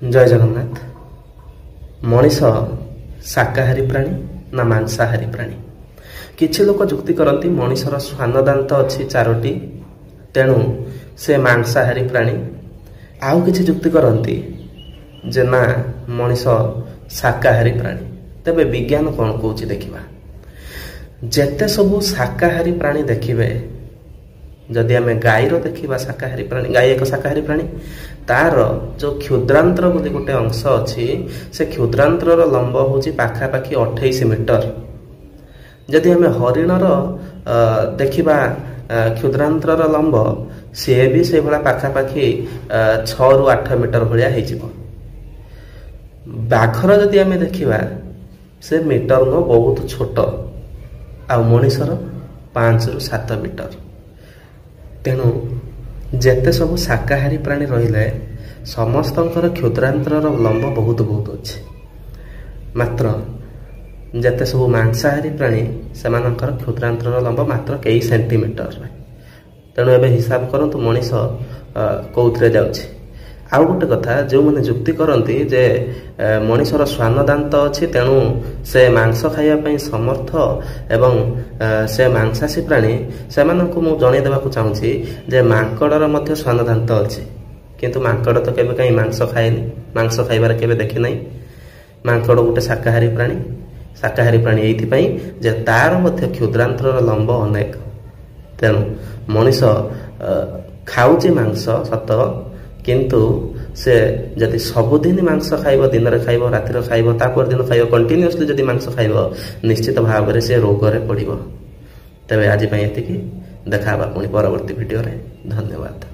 जय जगन्नाथ। मनीष शाकाहारी प्राणी ना मांसाहारी प्राणी? किछि लोक जुक्ति करती मनीषर स्वान दांत अच्छी 4टी तेणु से मांसाहारी प्राणी। आउ किछि जुक्ति करती जे ना मनीष शाकाहारी प्राणी। तेबे विज्ञान कौन कौची देखिबा। जेते सबु शाकाहारी प्राणी देखिबे, जदि आम गाईर देखा शाकाहारी प्राणी, गाई एक शाकाहारी प्राणी, तार जो क्षुद्रांतर बोली गोटे अंश अच्छी से क्षुद्रांतर लंब हूँ पाखापाखि 28 मीटर। जदि आम हरिणर देखा क्षुद्रांतर लंब सी भी से भाया पाखापाखि 6 ରୁ 8 मीटर भाया हो। बाघर जदि आम देखा से मीटर न बहुत छोट, आ मनीषर 5 ରୁ 7 मीटर। तेणु जेते सब शाकाहारी प्राणी रहिले समस्तंकर क्षुद्रांतर लंब बहुत बहुत अच्छे। मात्र जेते सब मांसाहारी प्राणी सेमानंकर क्षुद्रांतर लंब मात्र कई सेंटीमीटर। तेणु एबे हिसाब करंतु मनीष कौथरे जाउछि। आउ गोटे कथा जो मैंने जुक्ति करती जे मनीषर स्वान दांत अच्छी तेणु से मांस खाइबा समर्थ एवं से मांसाशी प्राणी, से मु जणै देबाकु चाहूँगी जे मांकड़र मध्य स्वान दांत अच्छी, किंतु मांकड़ तो केबे कहीं मांस खाएनि, मांस खाइबार केबे देखि नाही। मांकड़ गोटे शाकाहारी प्राणी। शाकाहारी प्राणी एइथिपई जे तार मध्य क्षुद्रांतर लंब अनेक। तेणु मनीष खाऊची मांस सत, किंतु से जदि सबुदिन मांस खाइब, दिन में खाइब, रातिर खाइब, तापर दिन खाइब, कंटिन्यूअसली जदि मांस खाइब, निश्चित भाव में से रोग रे पड़िब। तेबे आज एतिकी। देखा पुणी परवर्ती वीडियो रे। धन्यवाद।